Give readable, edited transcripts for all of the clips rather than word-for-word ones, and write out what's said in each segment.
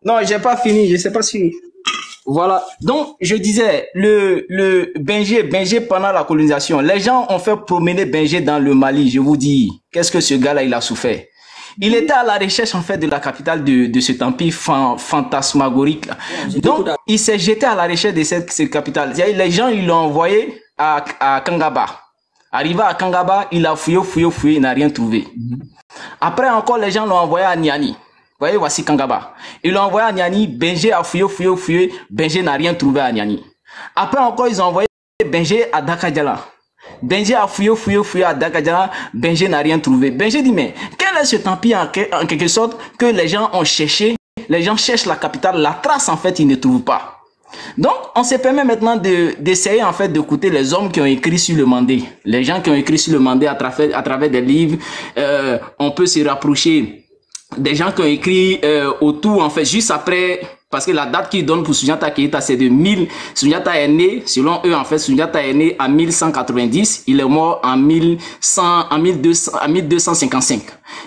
Non, j'ai pas fini, je sais pas si... Voilà. Donc, je disais, le Benjé pendant la colonisation, les gens ont fait promener Benjé dans le Mali, je vous dis. Qu'est-ce que ce gars-là, il a souffert? Il était à la recherche, en fait, de la capitale de cet empire fantasmagorique, là. Donc, il s'est jeté à la recherche de cette capitale. Les gens, ils l'ont envoyé à Kangaba. Arrivé à Kangaba, il a fouillé, il n'a rien trouvé. Après encore, les gens l'ont envoyé à Niani. Vous voyez, voici Kangaba. Ils l'ont envoyé à Niani, Benjé a fouillé, Benjé n'a rien trouvé à Niani. Après encore, ils ont envoyé Benjé à Dakadjala. Benjé a fouillé à Dakadjala, Benjé n'a rien trouvé. Benjé dit, mais quel est cet empire en quelque sorte que les gens ont cherché? Les gens cherchent la capitale, la trace en fait, ils ne trouvent pas. Donc, on se permet maintenant d'essayer en fait d'écouter les hommes qui ont écrit sur le Mandé. Les gens qui ont écrit sur le Mandé à travers des livres, on peut se rapprocher des gens qui ont écrit autour, en fait, juste après, parce que la date qu'ils donnent pour Soundiata Keita, c'est de 1000. Soundiata est né, selon eux, en fait, Soundiata est né en 1190, il est mort en 1255.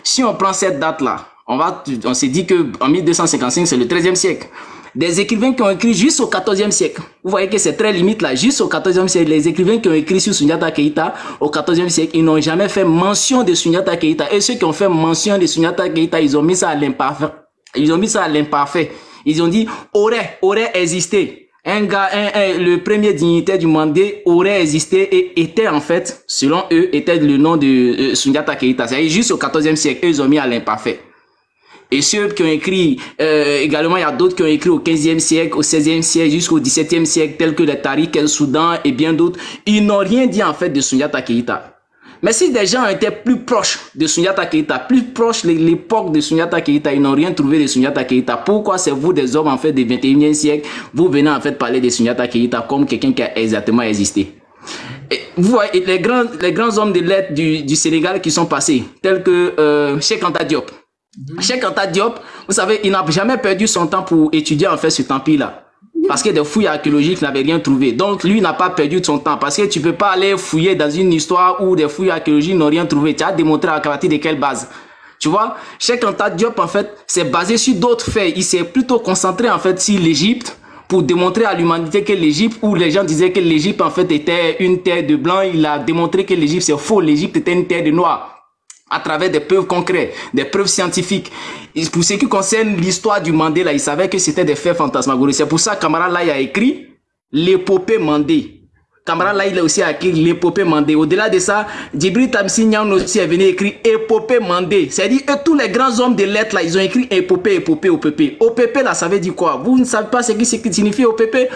Si on prend cette date-là, on s'est dit que en 1255, c'est le 13e siècle. Des écrivains qui ont écrit juste au 14e siècle. Vous voyez que c'est très limite là, juste au 14e siècle. Les écrivains qui ont écrit sur Soundiata Keita au 14e siècle, ils n'ont jamais fait mention de Soundiata Keita. Et ceux qui ont fait mention de Soundiata Keita, ils ont mis ça à l'imparfait. Ils ont mis ça à l'imparfait. Ils ont dit aurait existé. Un gars, le premier dignitaire du Mandé aurait existé et était en fait, selon eux, était le nom de Soundiata Keita. C'est-à-dire juste au 14e siècle, eux, ils ont mis à l'imparfait. Et ceux qui ont écrit, également, il y a d'autres qui ont écrit au 15e siècle, au 16e siècle, jusqu'au 17e siècle, tels que les Tariq el-Soudan et bien d'autres. Ils n'ont rien dit en fait de Soundiata Keita. Mais si des gens étaient plus proches de Soundiata Keita, plus proches de l'époque de Soundiata Keita, ils n'ont rien trouvé de Soundiata Keita. Pourquoi c'est vous, des hommes en fait du 21e siècle, vous venez en fait parler de Soundiata Keita comme quelqu'un qui a exactement existé? Et vous voyez, les grands hommes de lettres du Sénégal qui sont passés, tels que Cheikh Anta Diop. Cheikh Anta Diop, vous savez, il n'a jamais perdu son temps pour étudier en fait cet empire-là. Parce que des fouilles archéologiques n'avaient rien trouvé. Donc lui n'a pas perdu son temps. Parce que tu peux pas aller fouiller dans une histoire où des fouilles archéologiques n'ont rien trouvé. Tu as démontré à partir de quelle base? Tu vois, Cheikh Anta Diop en fait, c'est basé sur d'autres faits. Il s'est plutôt concentré en fait sur l'Égypte pour démontrer à l'humanité que l'Égypte, où les gens disaient que l'Égypte en fait était une terre de blanc, il a démontré que l'Égypte c'est faux. L'Égypte était une terre de noirs. À travers des preuves concrètes, des preuves scientifiques. Et pour ce qui concerne l'histoire du Mandé, là, il savait que c'était des faits fantasmagoriques. C'est pour ça que Camara là, il a écrit l'épopée Mandé. Camara là, il a aussi écrit l'épopée Mandé. Au-delà de ça, Djibril Tamsi Niang aussi est venu écrire épopée Mandé. C'est-à-dire que tous les grands hommes de lettres là, ils ont écrit épopée. OPP là, ça veut dire quoi? Vous ne savez pas ce qui signifie OPP?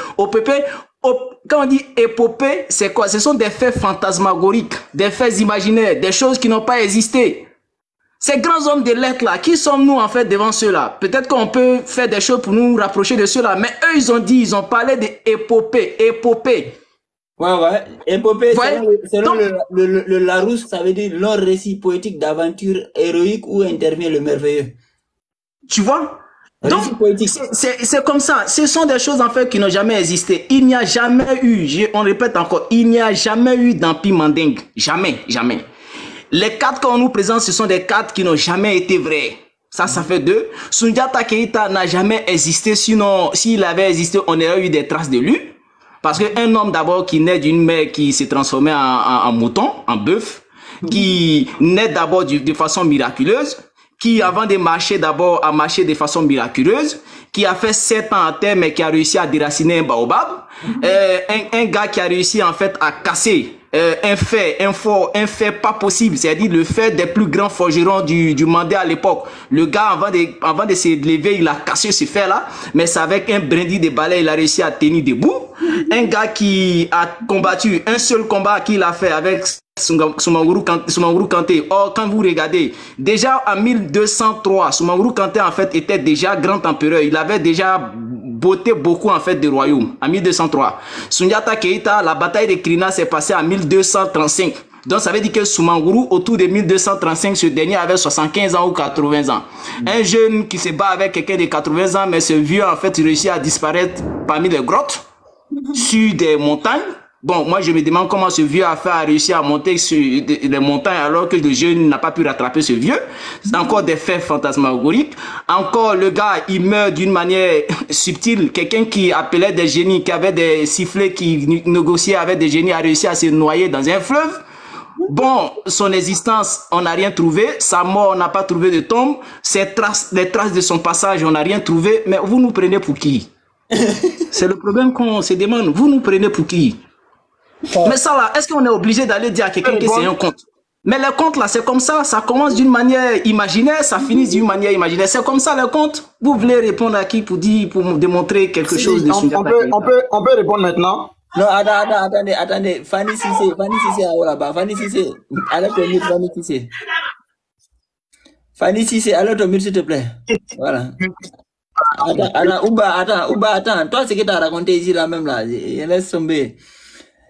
Quand on dit épopée, c'est quoi? Ce sont des faits fantasmagoriques, des faits imaginaires, des choses qui n'ont pas existé. Ces grands hommes de lettres là, qui sommes-nous en fait devant ceux-là? Peut-être qu'on peut faire des choses pour nous rapprocher de ceux-là, mais eux ils ont dit, ils ont parlé d'épopée. Ouais. Épopée, selon le Larousse, ça veut dire long récit poétique d'aventure héroïque où intervient le merveilleux. Tu vois? Donc, c'est comme ça. Ce sont des choses en fait qui n'ont jamais existé. Il n'y a jamais eu, on répète encore, il n'y a jamais eu d'empire mandingue. Jamais. Les cartes qu'on nous présente, ce sont des cartes qui n'ont jamais été vraies. Ça fait deux. Soundiata Keita n'a jamais existé. Sinon, s'il avait existé, on aurait eu des traces de lui. Parce qu'un homme d'abord qui naît d'une mère qui s'est transformée en mouton, en bœuf, qui naît d'abord de façon miraculeuse, qui avant de marcher d'abord a marché de façon miraculeuse, qui a fait 7 ans à terre mais qui a réussi à déraciner un baobab, un gars qui a réussi en fait à casser un fait pas possible, c'est-à-dire le fait des plus grands forgerons du Mandé à l'époque. Le gars avant de se lever, il a cassé ce fait-là, mais c'est avec un brindis de balai, il a réussi à tenir debout. Un gars qui a combattu un seul combat qu'il a fait avec Soumaoro Kanté. Or, quand vous regardez, déjà en 1203, Soumaoro Kanté en fait était déjà grand empereur. Il avait déjà botté beaucoup en fait des royaumes en 1203. Soundiata Keita, la bataille de Krina s'est passée en 1235. Donc ça veut dire que Soumaoro, autour de 1235, ce dernier avait 75 ans ou 80 ans. Un jeune qui se bat avec quelqu'un de 80 ans, mais ce vieux en fait réussit à disparaître parmi les grottes, sur des montagnes. Bon, moi, je me demande comment ce vieux a réussi à monter sur les montagnes alors que le jeune n'a pas pu rattraper ce vieux. C'est encore des faits fantasmagoriques. Encore, le gars, il meurt d'une manière subtile. Quelqu'un qui appelait des génies, qui avait des sifflets, qui négociait avec des génies, a réussi à se noyer dans un fleuve. Bon, son existence, on n'a rien trouvé. Sa mort, on n'a pas trouvé de tombe. Les traces de son passage, on n'a rien trouvé. Mais vous nous prenez pour qui? C'est le problème qu'on se demande. Vous nous prenez pour qui? Mais ça là, est-ce qu'on est obligé d'aller dire à quelqu'un que c'est un conte? Mais les contes là, c'est comme ça commence d'une manière imaginaire, ça finit d'une manière imaginaire. C'est comme ça les contes. Vous voulez répondre à qui pour démontrer quelque chose de on peut répondre maintenant. Non, attendez. Fanny Cissé, là-bas. Fanny Cissé, allez te mute, Fanny Cissé. Fanny Cissé, allez te mute, s'il te plaît. Voilà. Attends. Toi, ce que tu as raconté ici, là, même, là, laisse tomber.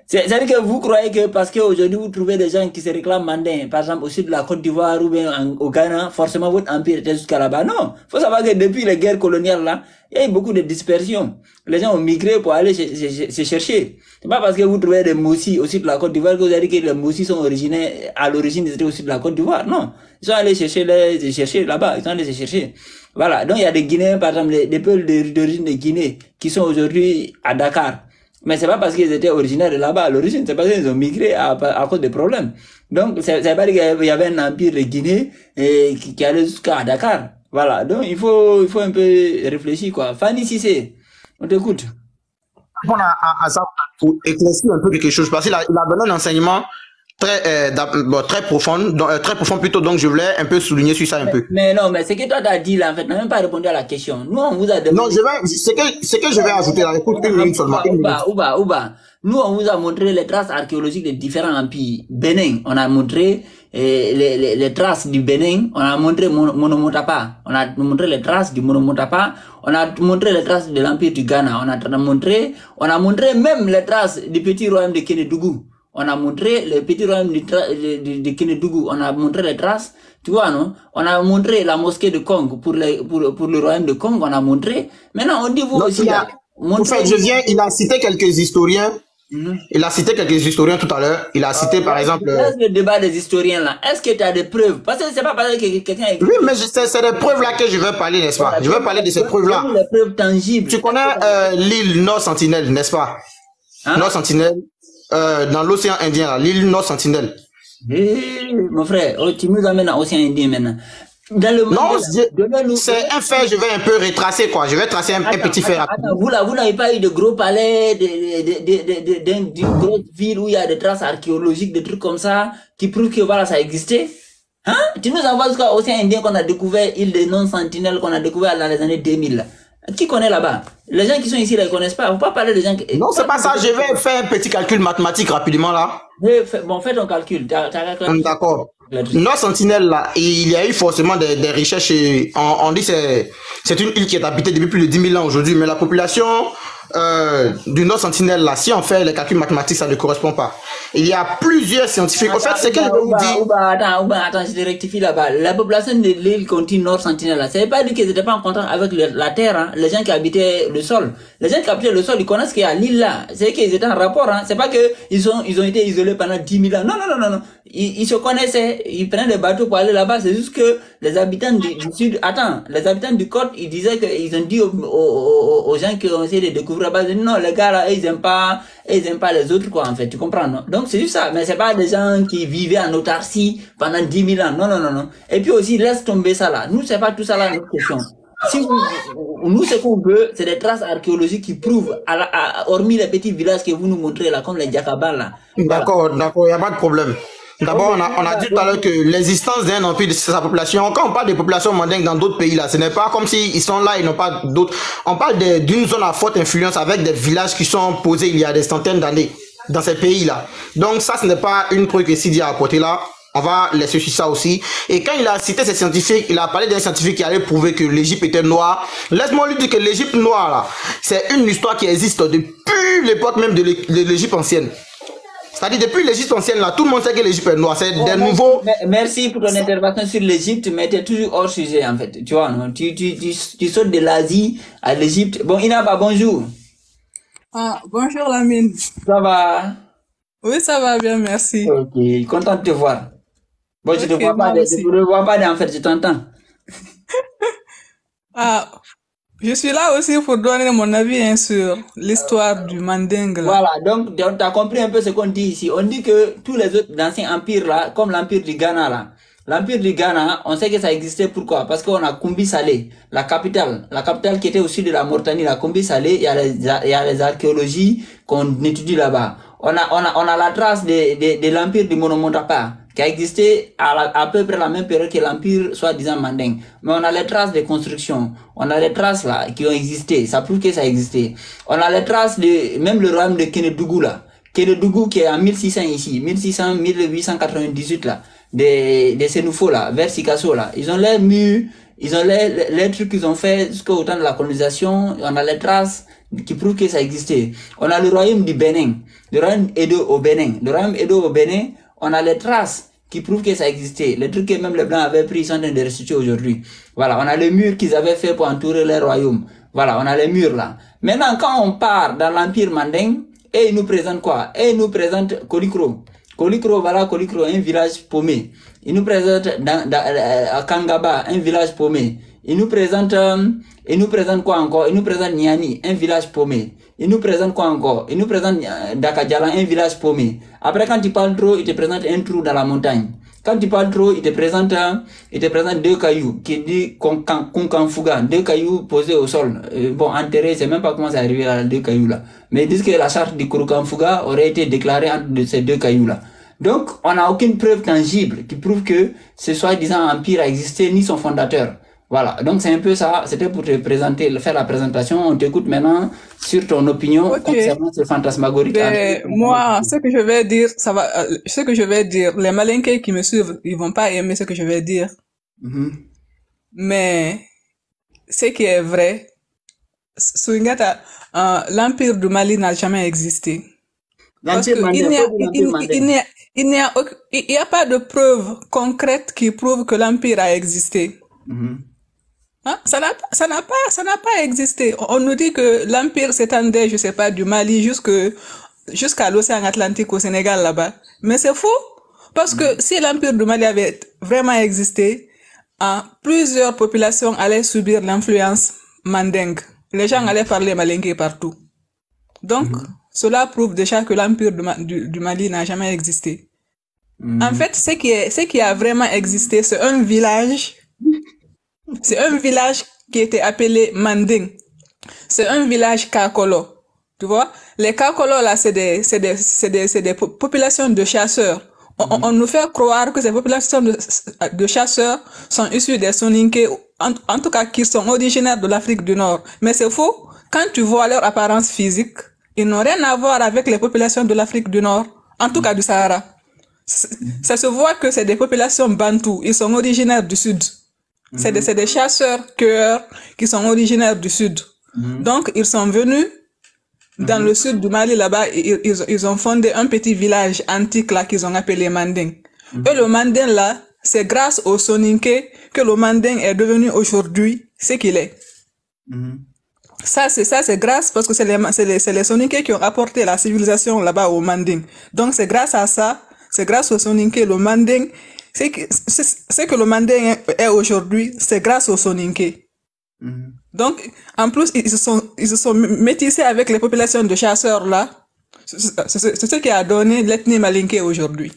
C'est-à-dire que vous croyez que parce qu'aujourd'hui vous trouvez des gens qui se réclament mandins, par exemple au sud de la Côte d'Ivoire ou bien au Ghana, forcément votre empire était jusqu'à là-bas. Non, faut savoir que depuis les guerres coloniales là, il y a eu beaucoup de dispersion. Les gens ont migré pour aller se chercher. C'est pas parce que vous trouvez des moussis au sud de la Côte d'Ivoire que vous allez dire que les moussis sont originaires, à l'origine ils étaient au sud de la Côte d'Ivoire. Non, ils sont allés chercher là-bas, ils sont allés se chercher. Voilà, donc il y a des Guinéens, par exemple, des peuples d'origine de Guinée qui sont aujourd'hui à Dakar. Mais c'est pas parce qu'ils étaient originaires de là-bas à l'origine, c'est parce qu'ils ont migré à cause des problèmes. Donc, c'est pas dire qu'il y avait un empire de Guinée qui allait jusqu'à Dakar. Voilà. Donc, il faut un peu réfléchir, quoi. Fanny Cissé, on t'écoute. On a ça pour éclaircir un peu quelque chose, parce qu'il a donné un enseignement très profond plutôt, donc je voulais un peu souligner sur ça un peu. Mais non, mais ce que toi t'as dit là, en fait, n'a même pas répondu à la question. Nous, on vous a demandé... Non, ce que je vais ajouter là, écoute, une minute seulement. Ouba. Nous, on vous a montré les traces archéologiques des différents empires. Bénin, on a montré les traces du Bénin, on a montré Monomotapa, on a montré les traces du Monomotapa, on a montré les traces de l'empire du Ghana, on a montré même les traces du petit royaume de Kénédougou. On a montré le petit royaume de Kénédougou, on a montré les traces, tu vois, non? On a montré la mosquée de Kong pour le royaume de Kong, on a montré. Maintenant, on dit vous aussi. En fait, il a cité quelques historiens. Il a cité quelques historiens tout à l'heure. Il a cité, par exemple... Le débat des historiens, là, est-ce que tu as des preuves? Parce que c'est pas parce que quelqu'un a écrit... Oui, mais c'est des preuves là que je veux parler, n'est-ce pas? Je veux parler de ces preuves-là. Les preuves tangibles. Tu connais l'île Nord Sentinelle, n'est-ce pas? Nord Sentinelle, dans l'océan Indien, l'île Nord Sentinelle. Mon frère, tu nous amènes à l'océan Indien maintenant. Non, c'est un fait, je vais un peu retracer, quoi. Je vais tracer un petit fait rapide. Vous n'avez pas eu de gros palais, d'une grosse ville où il y a des traces archéologiques, des trucs comme ça, qui prouvent que voilà, ça existait? Hein? Tu nous envoies jusqu'à l'océan Indien qu'on a découvert, île de non-sentinelle qu'on a découvert dans les années 2000. Qui connaît là-bas? Les gens qui sont ici, là, ils connaissent pas. Faut pas parler des gens qui... Non, c'est pas ça. Je vais faire un petit calcul mathématique rapidement, là. Bon, fais ton calcul. D'accord. Nord Sentinelle, là, il y a eu forcément des recherches. On dit que c'est une île qui est habitée depuis plus de 10 000 ans aujourd'hui, mais la population du Nord Sentinelle, là, si on fait les calculs mathématiques, ça ne correspond pas. Il y a plusieurs scientifiques. En fait, c'est que je vais vous dire... Attends, je te rectifie là-bas. La population de l'île continue Nord Sentinelle, là, ça veut pas dire qu'ils n'étaient pas en contact avec la terre, hein, les gens qui habitaient le sol. Les gens qui habitaient le sol, ils connaissent qu'il y a l'île là. C'est qu'ils étaient en rapport, hein. C'est pas que ils ont été isolés pendant 10 000 ans. Non. Ils se connaissaient, ils prenaient des bateaux pour aller là-bas. C'est juste que les habitants du sud, les habitants du côte, ils disaient qu'ils ont dit aux gens qui ont essayé de découvrir là-bas, non, les gars là, ils aiment pas les autres, quoi, en fait. Tu comprends, non? Donc, c'est juste ça. Mais c'est pas des gens qui vivaient en autarcie pendant 10 000 ans. Non. Et puis aussi, laisse tomber ça là. Nous, c'est pas tout ça là, notre question. Si nous, ce qu'on veut, c'est des traces archéologiques qui prouvent, hormis les petits villages que vous nous montrez là, comme les Djakabal là. D'accord, il n'y a pas de problème. D'abord, on a dit tout à l'heure que l'existence d'un empire de sa population, quand on parle des populations mandingues dans d'autres pays là, ce n'est pas comme s'ils sont là, ils n'ont pas d'autres. On parle d'une zone à forte influence avec des villages qui sont posés il y a des centaines d'années dans ces pays là. Donc ça, ce n'est pas une preuve que Sidi a apporté là. On va laisser sur ça aussi. Et quand il a cité ces scientifiques, il a parlé d'un scientifique qui allait prouver que l'Égypte était noire. Laisse-moi lui dire que l'Égypte noire là, c'est une histoire qui existe depuis l'époque même de l'Égypte ancienne. C'est-à-dire, depuis l'Égypte ancienne, là, tout le monde sait que l'Égypte est noire. C'est des nouveaux... Merci pour ton intervention sur l'Égypte, mais tu es toujours hors sujet, en fait. Tu vois, non? Tu sautes de l'Asie à l'Égypte. Bon, Inaba, bonjour. Ah, bonjour Lamine. Ça va? Oui, ça va bien, merci. Ok, content de te voir. Bon, je te Ok, vois pas, moi je aussi. te vois pas, en fait, je t'entends. Ah, je suis là aussi pour donner mon avis hein, sur l'histoire du Manding là. Voilà, donc tu as compris un peu ce qu'on dit ici. On dit que tous les autres anciens empires là, comme l'empire du Ghana là, l'empire du Ghana, on sait que ça existait pourquoi? Parce qu'on a Kumbi Salé, la capitale qui était au sud de la Mauritanie, la Kumbi Salé, il y a les archéologies qu'on étudie là-bas. On a la trace de l'empire du Monomotapa, qui a existé à peu près la même période que l'empire soi-disant Manding. Mais on a les traces de construction, on a les traces là qui ont existé, ça prouve que ça existait. On a les traces de même le royaume de Kénédougou là, Kénédougou qui est en 1600 ici, 1600 1898 là, des Sénoufos là, vers Sikasso là. Ils ont les murs, ils ont les trucs qu'ils ont fait jusqu'au temps de la colonisation, on a les traces qui prouvent que ça existait. On a le royaume du Bénin, le royaume Edo au Bénin. Le royaume Edo au Bénin, on a les traces qui prouvent que ça existait. Les trucs que même les Blancs avaient pris, ils sont en train de restituer aujourd'hui. Voilà, on a les murs qu'ils avaient fait pour entourer les royaumes. Voilà, on a les murs là. Maintenant, quand on part dans l'Empire Manding, et ils nous présentent quoi? Et ils nous présentent Kolikro. Kolikro, voilà, Kolikro, un village paumé. Ils nous présentent à Kangaba, un village paumé. Ils nous présentent quoi encore? Ils nous présentent Niani, un village paumé. Ils nous présentent quoi encore? Ils nous présentent Dakadjala, un village paumé. Après, quand tu parles trop, ils te présentent un trou dans la montagne. Quand tu parles trop, ils te présentent deux cailloux, qui dit Kunkanfuga, deux cailloux posés au sol. Bon, enterrés, c'est même pas comment c'est arrivé à deux cailloux là. Mais ils disent que la charte du Kunkanfuga aurait été déclarée entre ces deux cailloux là. Donc, on n'a aucune preuve tangible qui prouve que ce soi-disant empire a existé, ni son fondateur. Voilà, donc c'est un peu ça, c'était pour te présenter, faire la présentation. On t'écoute maintenant sur ton opinion Ok. concernant ce fantasmagorique. Ben, moi, ce que je vais dire, ça va, ce que je vais dire, les Malinqués qui me suivent, ils vont pas aimer ce que je vais dire. Mhm. Mais, ce qui est vrai, Soingata, l'Empire du Mali n'a jamais existé. Parce L'empire que Manding, l'empire Manding. il n'y a pas de preuve concrète qui prouve que l'Empire a existé. Mhm. Hein? Ça n'a pas existé. On nous dit que l'Empire s'étendait, je sais pas, du Mali jusqu'à l'océan Atlantique au Sénégal là-bas. Mais c'est faux. Parce que si l'Empire du Mali avait vraiment existé, plusieurs populations allaient subir l'influence mandingue. Les gens allaient parler malingue partout. Donc, cela prouve déjà que l'Empire du Mali n'a jamais existé. En fait, ce qui a vraiment existé, c'est un village qui était appelé Manding. C'est un village Kakolo. Tu vois? Les Kakolo, là, c'est des populations de chasseurs. On nous fait croire que ces populations de chasseurs sont issues des Soninké, en tout cas, qui sont originaires de l'Afrique du Nord. Mais c'est faux. Quand tu vois leur apparence physique, ils n'ont rien à voir avec les populations de l'Afrique du Nord. En tout cas, du Sahara. Ça se voit que c'est des populations bantoues. Ils sont originaires du Sud. C'est des chasseurs-cueilleurs qui sont originaires du Sud. Donc, ils sont venus dans le sud du Mali, là-bas, ils ont fondé un petit village antique, là, qu'ils ont appelé Manding. Et le Manding, là, c'est grâce au Soninké que le Manding est devenu aujourd'hui ce qu'il est. Ça, c'est grâce, parce que c'est les Soninké qui ont apporté la civilisation là-bas au Manding. Donc, c'est grâce à ça, c'est grâce au Soninké, le Manding, c'est que le Manding est aujourd'hui, c'est grâce au Soninké. Donc, en plus, ils se sont métissés avec les populations de chasseurs là. C'est ce qui a donné l'ethnie malinké aujourd'hui.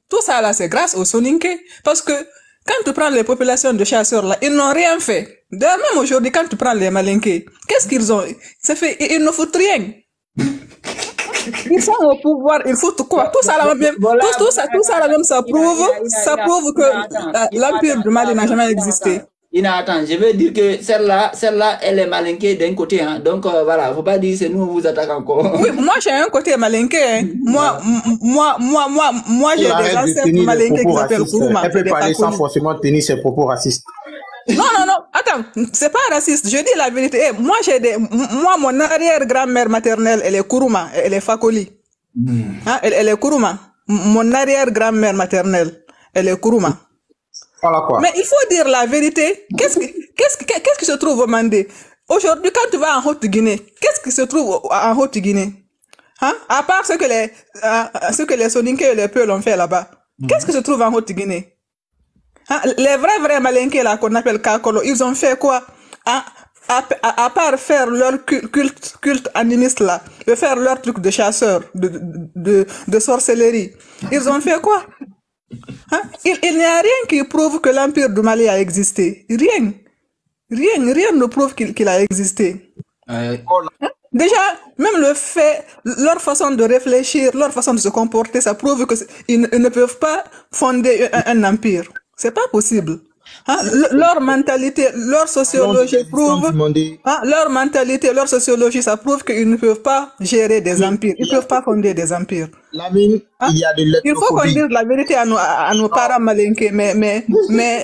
Tout ça là, c'est grâce aux Soninké. Parce que quand tu prends les populations de chasseurs là, ils n'ont rien fait. D'ailleurs, même aujourd'hui, quand tu prends les malinké, qu'est-ce qu'ils ont? Ils ne foutent rien. Ils sont au pouvoir, ils foutent quoi? Tout ça là même, tout ça là même, ça prouve que l'Empire du Mali n'a jamais existé. Attends, je veux dire que celle-là, elle est malinquée d'un côté, hein. Donc, voilà, faut pas dire c'est nous, vous attaquons encore. Oui, moi, j'ai un côté malinqué, hein. Moi, j'ai des ancêtres malinqués qui s'appellent Kourouma. Elle peut parler sans forcément tenir ses propos racistes. Non, attends, c'est pas raciste, je dis la vérité. Moi, mon arrière-grand-mère maternelle, elle est Kourouma, elle est Fakoli. Hein, elle est Kourouma. Mon arrière-grand-mère maternelle, elle est Kourouma. Voilà quoi. Mais il faut dire la vérité. Qu'est-ce qui se trouve au Mandé? aujourd'hui, quand tu vas en Haute-Guinée, qu'est-ce qui se trouve en Haute-Guinée? Hein? À part ce que les Soninké et les Peuls ont fait là-bas. Qu'est-ce qui se trouve en Haute-Guinée? Hein? Les vrais Malinké là qu'on appelle Kakolo, ils ont fait quoi? Hein? À part faire leur culte animiste là, de faire leur truc de chasseur, de sorcellerie, ils ont fait quoi? Hein? Il n'y a rien qui prouve que l'Empire du Mali a existé. Rien ne prouve qu'il a existé. Hein? Déjà, même le fait, leur façon de réfléchir, leur façon de se comporter, ça prouve qu'ils ne peuvent pas fonder un empire. C'est pas possible. Hein? Leur mentalité, leur sociologie prouve, hein? Leur mentalité, leur sociologie, ça prouve qu'ils ne peuvent pas gérer des empires. Ils ne peuvent pas fonder des empires. Lamine, hein? il y a de Il faut qu'on dise la vérité à nos parents malinqués, mais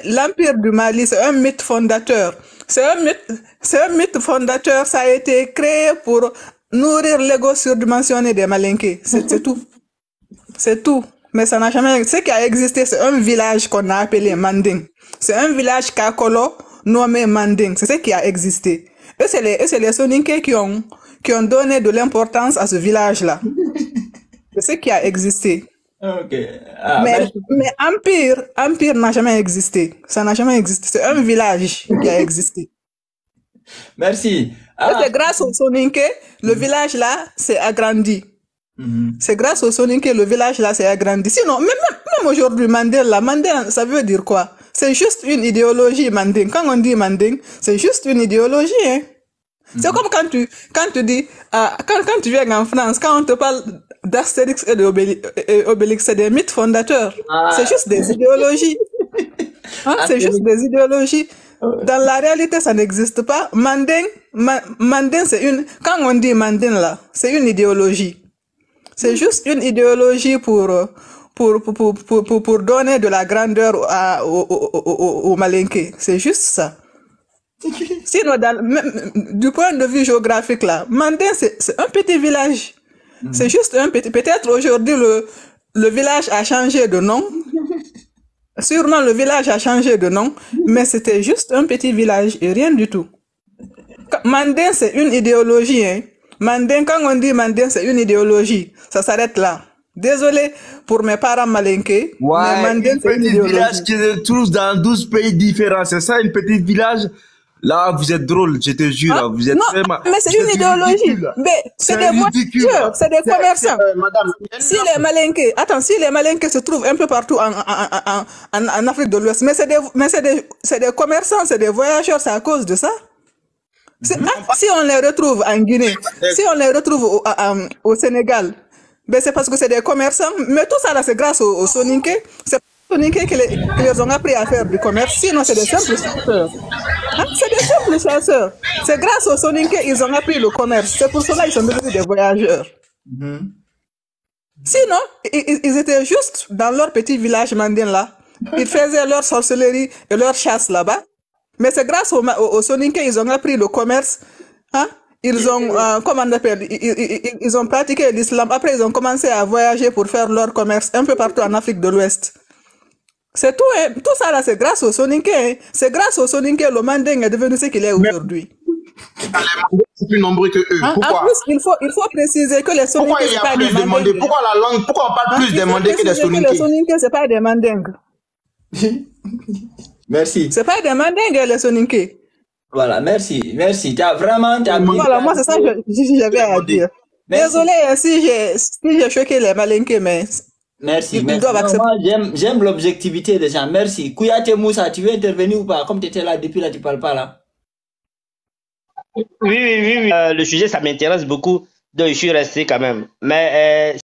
l'Empire du Mali, c'est un mythe fondateur. C'est un mythe fondateur, ça a été créé pour nourrir l'ego surdimensionné des malinqués. C'est tout. C'est tout. Mais ça n'a jamais, ce qui a existé, c'est un village qu'on a appelé Manding. C'est un village Kakolo nommé Manding. C'est ce qui a existé. Et c'est les Soninké qui ont donné de l'importance à ce village-là. C'est ce qui a existé. Okay. Mais Empire n'a jamais existé. Ça n'a jamais existé. C'est un village qui a existé. Merci. C'est grâce aux Soninké, le village là s'est agrandi. C'est grâce aux Soninké, le village là s'est agrandi. Sinon, même aujourd'hui, Manding, ça veut dire quoi? C'est juste une idéologie, Manding. Quand on dit Manding, c'est juste une idéologie, hein. C'est comme quand tu dis, quand tu viens en France, quand on te parle d'Astérix et d'Obélix, c'est des mythes fondateurs. C'est juste des idéologies. Hein, c'est juste des idéologies. Dans la réalité, ça n'existe pas. Manding, c'est quand on dit Manding là, c'est une idéologie. C'est juste une idéologie pour donner de la grandeur aux Malinké. C'est juste ça. Sinon, du point de vue géographique là, Manding c'est un petit village. C'est juste un petit. Peut-être aujourd'hui le village a changé de nom. Sûrement le village a changé de nom, mais c'était juste un petit village et rien du tout. Manding c'est une idéologie, hein. Manding, quand on dit Manding, c'est une idéologie. Ça s'arrête là. Désolé pour mes parents malinqués. Ouais, mais Manding, un petit village qui se trouve dans 12 pays différents. C'est ça, un petit village? Là, vous êtes drôle, je te jure. Ah, vous êtes non, vraiment... mais c'est une idéologie. Ridicule. Mais c'est des voitures, c'est des commerçants. Madame, Si les Malinqués se trouvent un peu partout en Afrique de l'Ouest, mais c'est des commerçants, c'est des voyageurs, c'est à cause de ça. Si on les retrouve en Guinée, si on les retrouve au Sénégal, ben c'est parce que c'est des commerçants. Mais tout ça là, c'est grâce aux Soninké. C'est les Soninké qui les ont appris à faire du commerce. Sinon, c'est des simples chasseurs. Hein? C'est des simples chasseurs. C'est grâce aux Soninké ils ont appris le commerce. C'est pour cela qu'ils sont devenus des voyageurs. Sinon, ils étaient juste dans leur petit village mandin là. Ils faisaient leur sorcellerie et leur chasse là-bas. Mais c'est grâce aux Soninké ils ont appris le commerce. Hein? Ils ont, comment on appelle, ils ont pratiqué l'islam. Après, ils ont commencé à voyager pour faire leur commerce un peu partout en Afrique de l'Ouest. C'est tout, hein. Tout ça là, c'est grâce aux Soninké. Hein. C'est grâce aux Soninké le Manding est devenu ce qu'il est aujourd'hui. C'est plus nombreux que eux. Hein? Pourquoi? En plus, il faut préciser que les Soninké, c'est pas des Mandingues. Pourquoi la langue, pourquoi on parle plus des Mandingues que des Soninké? Les Soninké, c'est pas des Mandingues. Merci. C'est pas des Mandingues, les Soninké. Voilà, merci. T'as Voilà, moi, c'est ça que j'avais à dire. Merci. Désolé si j'ai choqué les Malinqués, mais... Merci. Ils doivent accepter. Moi, j'aime l'objectivité des gens. Merci. Kouyaté Moussa, tu veux intervenir ou pas? Comme tu étais là depuis là, tu parles pas là. Oui. Le sujet, ça m'intéresse beaucoup. Donc, je suis resté quand même. Mais